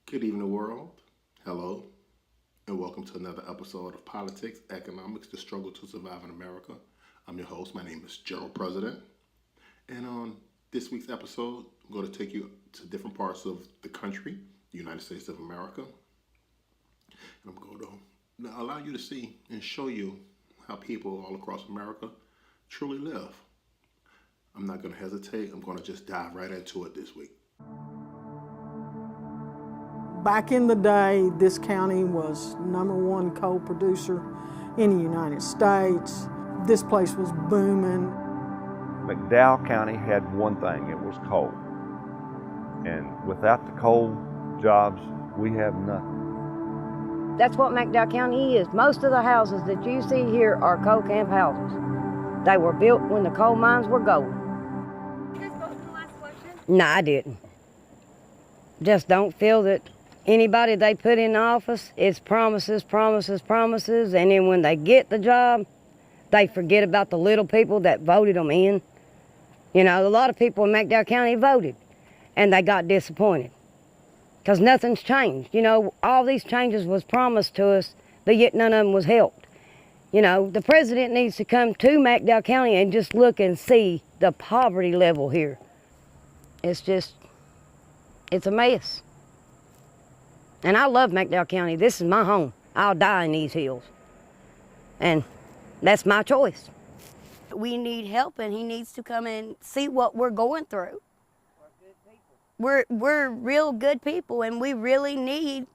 Good evening, world. Hello, and welcome to another episode of Politics, Economics, the Struggle to Survive in America. I'm your host. My name is Jerrald President. And on this week's episode, I'm going to take you to different parts of the country, the United States of America. And I'm going to allow you to see and show you how people all across America truly live. I'm not going to hesitate. I'm going to just dive right into it this week. Back in the day, this county was #1 coal producer in the United States. This place was booming. McDowell County had one thing, it was coal. And without the coal jobs, we have nothing. That's what McDowell County is. Most of the houses that you see here are coal camp houses. They were built when the coal mines were going. You guys vote in the last election? No, I didn't. Just don't feel that anybody they put in office, it's promises, promises, promises, and then when they get the job, they forget about the little people that voted them in. You know, a lot of people in McDowell County voted, and they got disappointed because nothing's changed. You know, all these changes was promised to us, but yet none of them was helped. You know, the president needs to come to McDowell County and just look and see the poverty level here. It's a mess. And I love McDowell County. This is my home. I'll die in these hills. And that's my choice. We need help, and he needs to come and see what we're going through. We're real good people, and we really need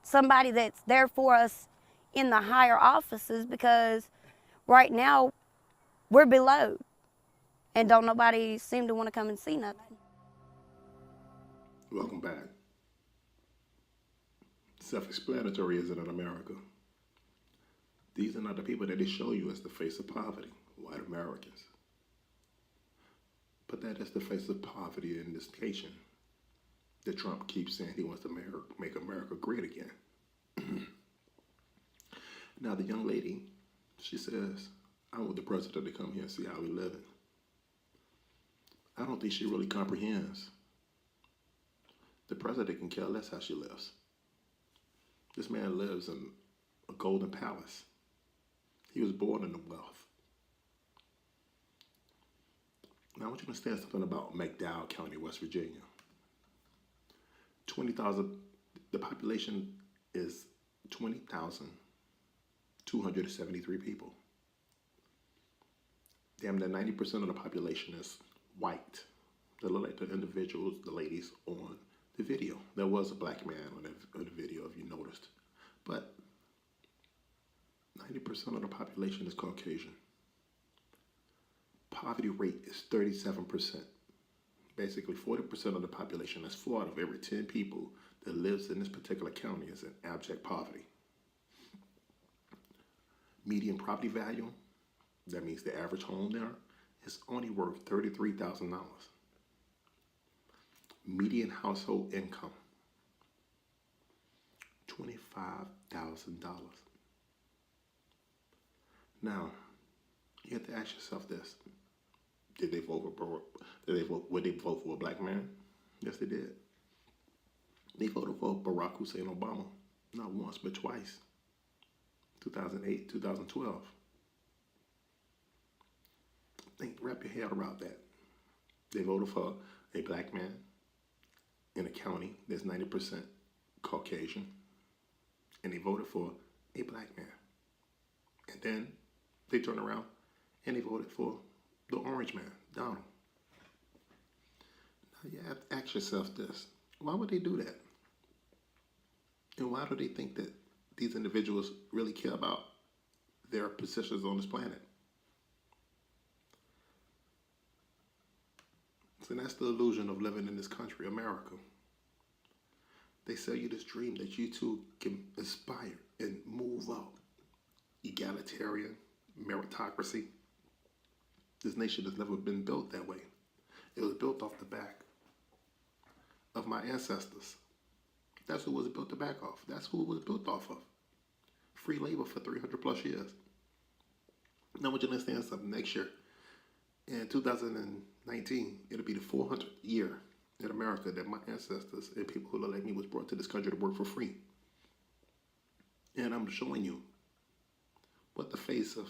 somebody that's there for us in the higher offices, because right now we're below, and don't nobody seem to want to come and see nothing. Welcome back. Self-explanatory, isn't it, America? These are not the people that they show you as the face of poverty, white Americans. But that is the face of poverty in this nation that Trump keeps saying he wants to make America great again. Now, the young lady, she says, I want the president to come here and see how we live. I don't think she really comprehends. The president can care less how she lives. This man lives in a golden palace. He was born in the wealth. Now I want you to understand something about McDowell County, West Virginia. 20,000, the population is 20,273 people. Damn near 90% of the population is white. They look like the individuals, the ladies on the video. There was a black man on the video, if you noticed. But 90% of the population is Caucasian. Poverty rate is 37%. Basically, 40% of the population, that's 4 out of every 10 people that lives in this particular county, is in abject poverty. Median property value, that means the average home there, is only worth $33,000. Median household income, $25,000. Now, you have to ask yourself this: would they vote for a black man? Yes, they did. They voted for Barack Hussein Obama, not once but twice. 2008, 2012. Wrap your head around that. They voted for a black man in a county that's 90% Caucasian, and they voted for a black man. And then they turned around and they voted for the orange man, Donald. Now you have to ask yourself this: why would they do that? And why do they think that these individuals really care about their positions on this planet? So that's the illusion of living in this country, America. They sell you this dream that you too can aspire and move up. Egalitarian, meritocracy. This nation has never been built that way. It was built off the back of my ancestors. That's who it was built the back off. That's who it was built off of. Free labor for 300 plus years. Now I want you to understand something. Next year, in 2019, it'll be the 400th year in America that my ancestors and people who look like me was brought to this country to work for free. And I'm showing you what the face of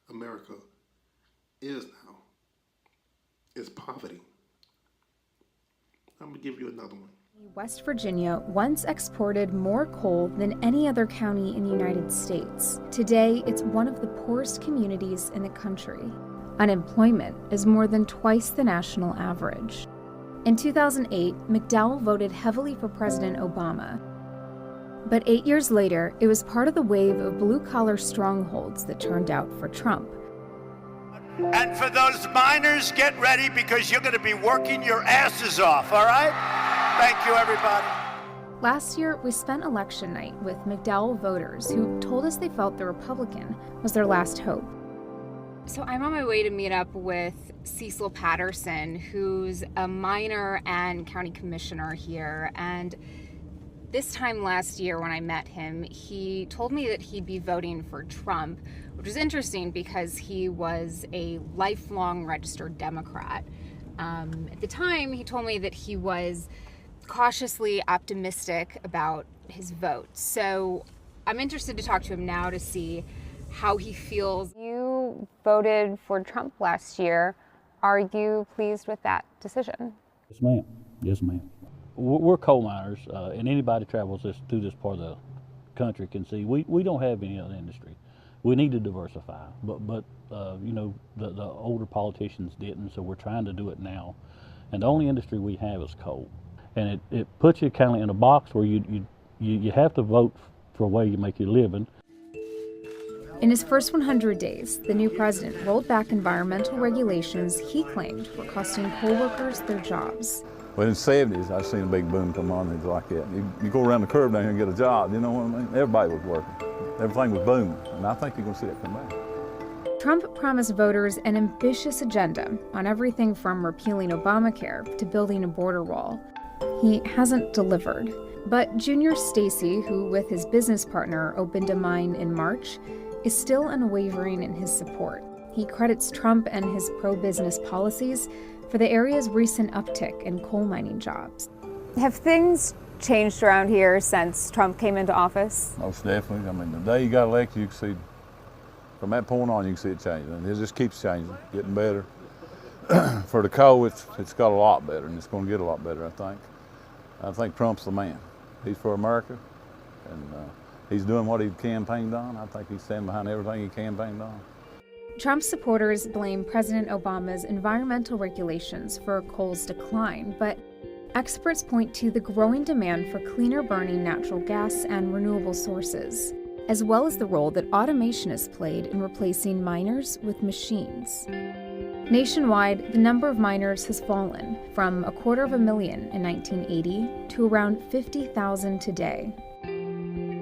America is now. It's poverty. I'm going to give you another one. West Virginia once exported more coal than any other county in the United States. Today, it's one of the poorest communities in the country. Unemployment is more than twice the national average. In 2008, McDowell voted heavily for President Obama. But 8 years later, it was part of the wave of blue-collar strongholds that turned out for Trump. And for those miners, get ready because you're going to be working your asses off, all right? Thank you, everybody. Last year, we spent election night with McDowell voters who told us they felt the Republican was their last hope. So I'm on my way to meet up with Cecil Patterson, who's a miner and county commissioner here. And this time last year when I met him, he told me that he'd be voting for Trump, which was interesting because he was a lifelong registered Democrat. At the time, he told me that he was cautiously optimistic about his vote. So I'm interested to talk to him now to see how he feels. You voted for Trump last year. Are you pleased with that decision? Yes, ma'am. Yes, ma'am. We're coal miners, and anybody travels through this part of the country can see we don't have any other industry. We need to diversify, but you know, the older politicians didn't, so we're trying to do it now. And the only industry we have is coal, and it puts you kind of in a box where you have to vote for a way you make your living. In his first 100 days, the new president rolled back environmental regulations he claimed were costing coal workers their jobs. Well, in the 70s, I seen a big boom come on, things like that. You go around the curve down here and get a job, you know what I mean? Everybody was working. Everything was booming, and I think you're gonna see that come back. Trump promised voters an ambitious agenda on everything from repealing Obamacare to building a border wall. He hasn't delivered. But Junior Stacy, who with his business partner opened a mine in March, is still unwavering in his support. He credits Trump and his pro-business policies for the area's recent uptick in coal mining jobs. Have things changed around here since Trump came into office? Most definitely. I mean, the day you got elected, you can see, from that point on, you can see it changing. And it just keeps changing, getting better. For the coal, it's got a lot better, and it's going to get a lot better, I think. I think Trump's the man. He's for America, and he's doing what he campaigned on. I think he's standing behind everything he campaigned on. Trump's supporters blame President Obama's environmental regulations for coal's decline, but experts point to the growing demand for cleaner burning natural gas and renewable sources, as well as the role that automation has played in replacing miners with machines. Nationwide, the number of miners has fallen from 250,000 in 1980 to around 50,000 today.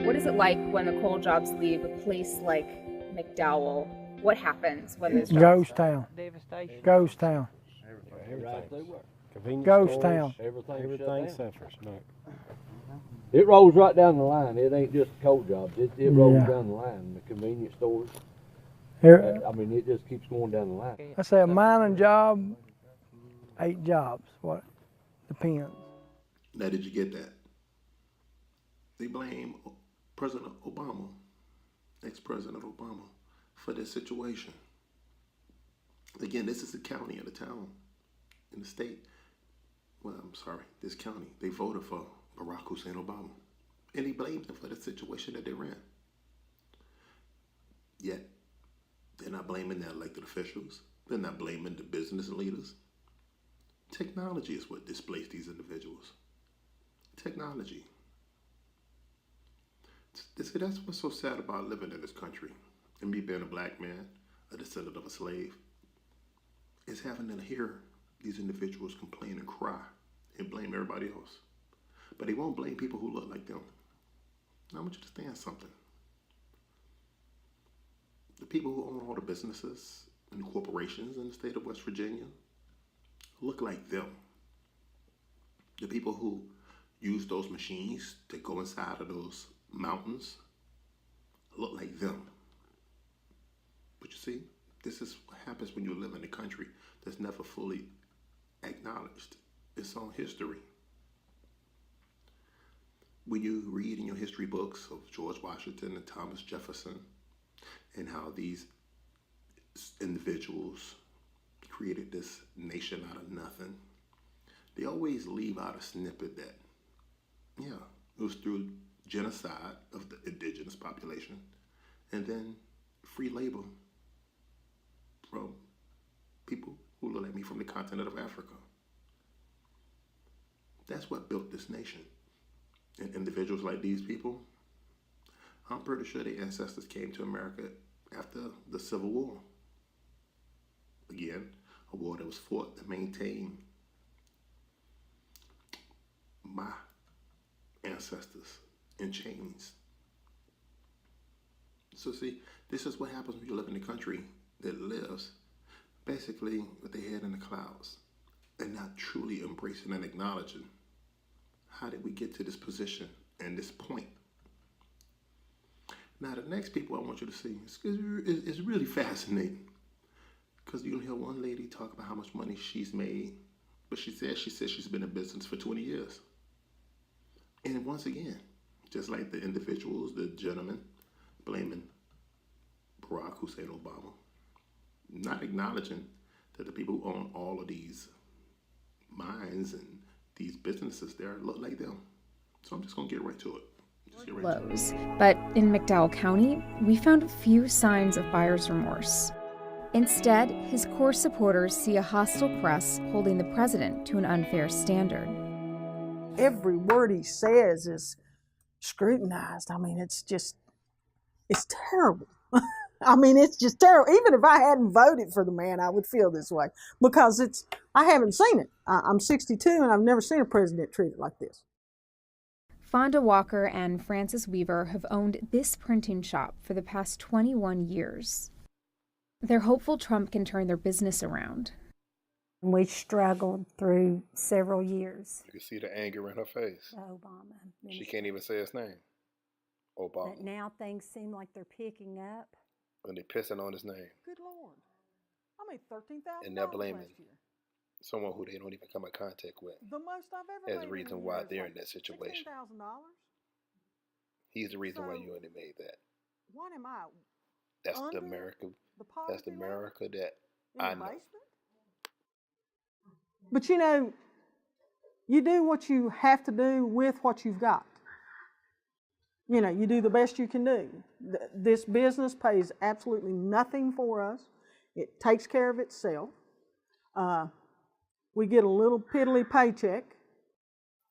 What is it like when the coal jobs leave a place like McDowell? What happens when those jobs? Ghost town. Ghost town. Ghost town. Everything suffers. No. It rolls right down the line. It ain't just coal jobs. It rolls down the line. The convenience stores. I mean, it just keeps going down the line. I say a mining job, 8 jobs. What? Depends. Now, did you get that? They blame President Obama, ex-President Obama, for this situation. Again, this is the county and the town in the state. Well, I'm sorry, this county. They voted for Barack Hussein Obama. And he blamed them for the situation that they're in. Yet, they're not blaming the elected officials. They're not blaming the business leaders. Technology is what displaced these individuals. Technology. See, that's what's so sad about living in this country. And me being a black man, a descendant of a slave, is having to hear these individuals complain and cry and blame everybody else. But they won't blame people who look like them. Now, I want you to understand something. The people who own all the businesses and the corporations in the state of West Virginia look like them. The people who use those machines to go inside of those mountains look like them. But you see, this is what happens when you live in a country that's never fully acknowledged its own history. When you read in your history books of George Washington and Thomas Jefferson and how these individuals created this nation out of nothing, they always leave out a snippet that, yeah, it was through genocide of the indigenous population and then free labor from people who look like me from the continent of Africa. That's what built this nation. And individuals like these people, I'm pretty sure their ancestors came to America after the Civil War. Again, a war that was fought to maintain my ancestors in chains. So see, this is what happens when you live in a country that lives basically with their head in the clouds and not truly embracing and acknowledging how did we get to this position and this point. Now the next people I want you to see is really fascinating, because you'll hear one lady talk about how much money she's made, but she says she's been in business for 20 years. And once again, just like the individuals, the gentleman blaming Barack Hussein Obama, not acknowledging that the people who own all of these mines and these businesses there look like them. So I'm just gonna get right to it. Lows. But in McDowell County, we found few signs of buyer's remorse. Instead, his core supporters see a hostile press holding the president to an unfair standard. Every word he says is scrutinized. I mean, it's terrible. I mean, it's just terrible. Even if I hadn't voted for the man, I would feel this way, because I haven't seen it. I'm 62 and I've never seen a president treated like this. Fonda Walker and Francis Weaver have owned this printing shop for the past 21 years. They're hopeful Trump can turn their business around. We struggled through several years. You can see the anger in her face. Obama. She can't even say his name. Obama. But now things seem like they're picking up. And they're pissing on his name. Good Lord. I made $13,000 and they're blaming last year. someone who they don't even come in contact with The most I've ever as the made reason in a why year is they're like in that situation. $15,000. He's the reason why So, you only made that. What am I? That's the under America. the That's the poverty level? America that In I the know. basement? But you know, you do what you have to do with what you've got. You know, you do the best you can do. This business pays absolutely nothing for us. It takes care of itself. We get a little piddly paycheck.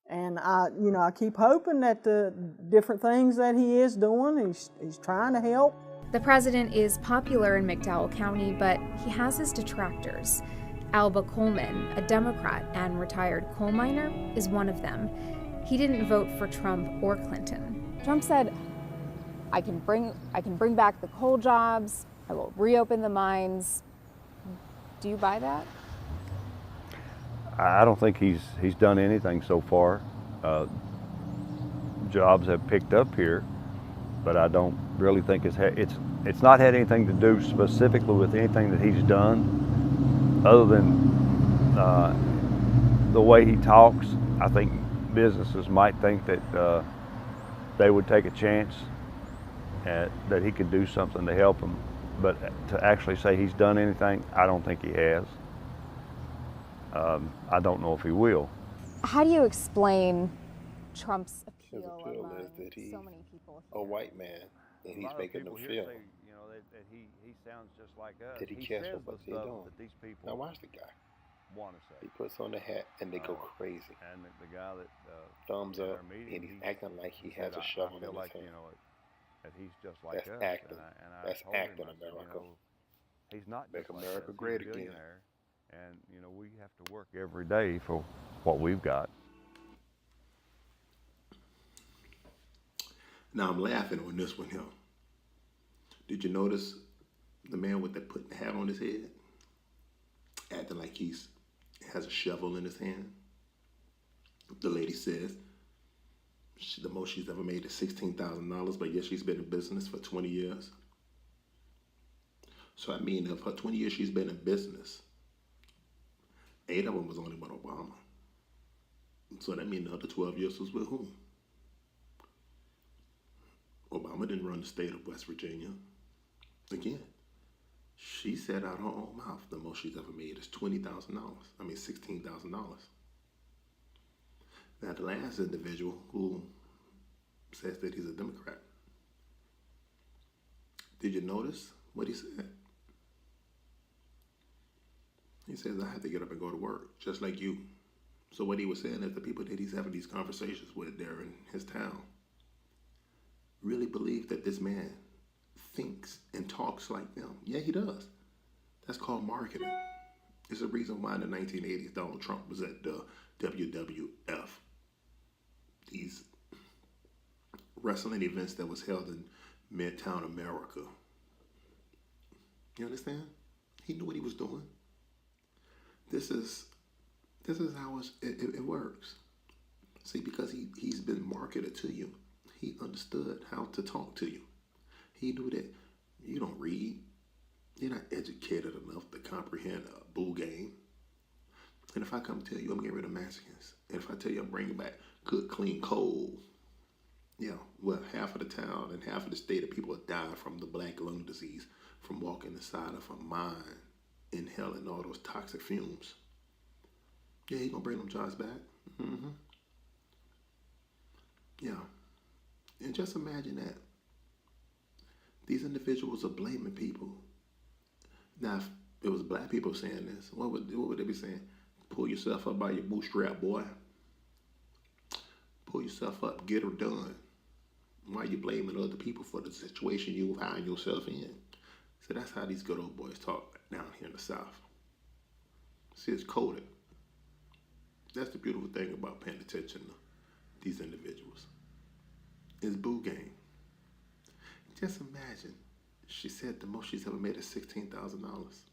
And I keep hoping that the different things that he is doing, he's trying to help. The president is popular in McDowell County, but he has his detractors. Alba Coleman, a Democrat and retired coal miner, is one of them. He didn't vote for Trump or Clinton. Trump said, I can bring back the coal jobs, I will reopen the mines. Do you buy that? I don't think he's done anything so far. Jobs have picked up here, but I don't really think it's not had anything to do specifically with anything that he's done, other than the way he talks. I think businesses might think that they would take a chance that he could do something to help them, but to actually say he's done anything, I don't think he has. I don't know if he will. How do you explain Trump's appeal among is that he's so many people a white man, and he's making them feel Say, that he sounds just like us. that he cares for what they're doing. That these people Now watch the guy. want to say. He puts on the hat and they go crazy. And the guy that Thumbs in up, our meeting, and he's he acting like he has said, a shovel I in feel his like, hand. that he's just like That's us. acting. And I That's told him, acting, I said, America. he's not Make just like America us. great He's a again. billionaire. And we have to work every day for what we've got. Now I'm laughing on this one here. Did you notice the man with putting the hat on his head, acting like he has a shovel in his hand? The lady says the most she's ever made is $16,000, but yet she's been in business for 20 years. So I mean, of her 20 years she's been in business, 8 of them was only with Obama. So that means the other 12 years was with whom? Obama didn't run the state of West Virginia. Again, she said out her own mouth the most she's ever made is $20,000. I mean, $16,000. Now, the last individual who says that he's a Democrat, did you notice what he said? He says, I have to get up and go to work, just like you. So what he was saying is the people that he's having these conversations with there in his town really believe that this man thinks and talks like them. Yeah, he does. That's called marketing. It's the reason why in the 1980s Donald Trump was at the WWF, these wrestling events that was held in Midtown America. You understand? He knew what he was doing. This is how it works. See, because he's been marketed to you, he understood how to talk to you. He knew that you don't read, you're not educated enough to comprehend a bull game. And if I come tell you I'm getting rid of Mexicans, and if I tell you I'm bringing back good, clean coal, yeah, well, half of the town and half of the state of people are dying from the black lung disease from walking inside of a mine, inhaling all those toxic fumes. Yeah, he gonna bring them jobs back. Mm-hmm. Yeah. And just imagine that. These individuals are blaming people. Now, if it was black people saying this, what would they be saying? Pull yourself up by your bootstrap, boy. Pull yourself up, get her done. Why are you blaming other people for the situation you find yourself in? So that's how these good old boys talk down here in the South. See, it's coded. That's the beautiful thing about paying attention to these individuals. It's boo game. Just imagine, she said the most she's ever made is $16,000.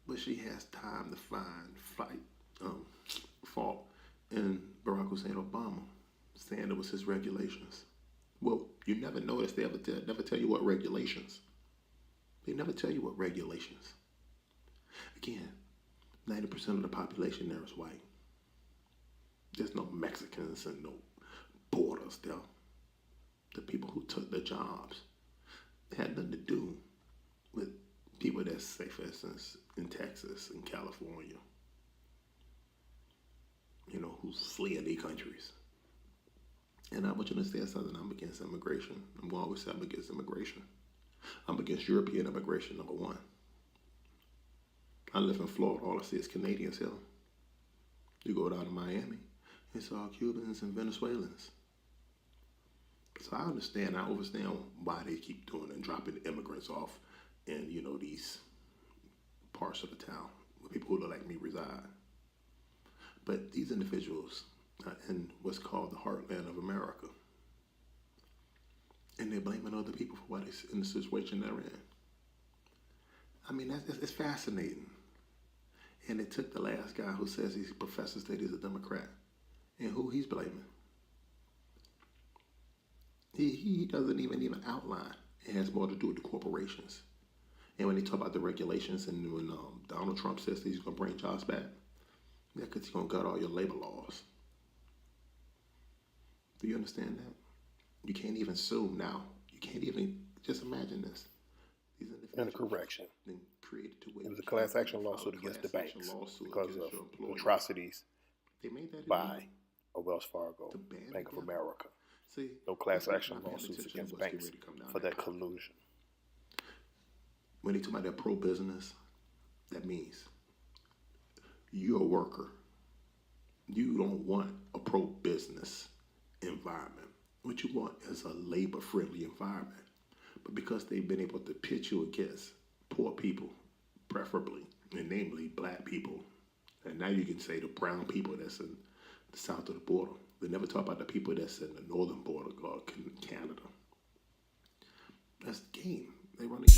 But she has time to find fault in Barack Hussein Obama, saying it was his regulations. Well, you never notice they never tell you what regulations. They never tell you what regulations. Again, 90% of the population there is white. There's no Mexicans and no borders there. The people who took the jobs had nothing to do with people that, say, for instance, in Texas and California, you know, who's fleeing their countries. And I want you to understand something. I'm against immigration. I'm going to always say I'm against immigration. I'm against European immigration, number one. I live in Florida. All I see is Canadians here. You go down to Miami, it's all Cubans and Venezuelans. So I understand why they keep doing and dropping immigrants off in, you know, these parts of the town where people who look like me reside. But these individuals are in what's called the heartland of America. And they're blaming other people for why they're in the situation they're in. I mean, it's fascinating. And it took the last guy who says he professes that he's a Democrat. And who he's blaming. He doesn't even outline. It has more to do with the corporations. And when they talk about the regulations and when Donald Trump says that he's going to bring jobs back, yeah, because he's going to gut all your labor laws. Do you understand that? You can't even sue now. You can't even, just imagine this. And a correction. It was a class action lawsuit against the banks because of atrocities by Wells Fargo, Bank of America. No class action lawsuits against banks for that collusion. When they talk about that pro-business, that means you're a worker. You don't want a pro-business environment. What you want is a labor-friendly environment. But because they've been able to pitch you against poor people, preferably, and namely black people, and now you can say the brown people that's in the south of the border. They never talk about the people that's in the northern border, or Canada. That's the game. They run the game.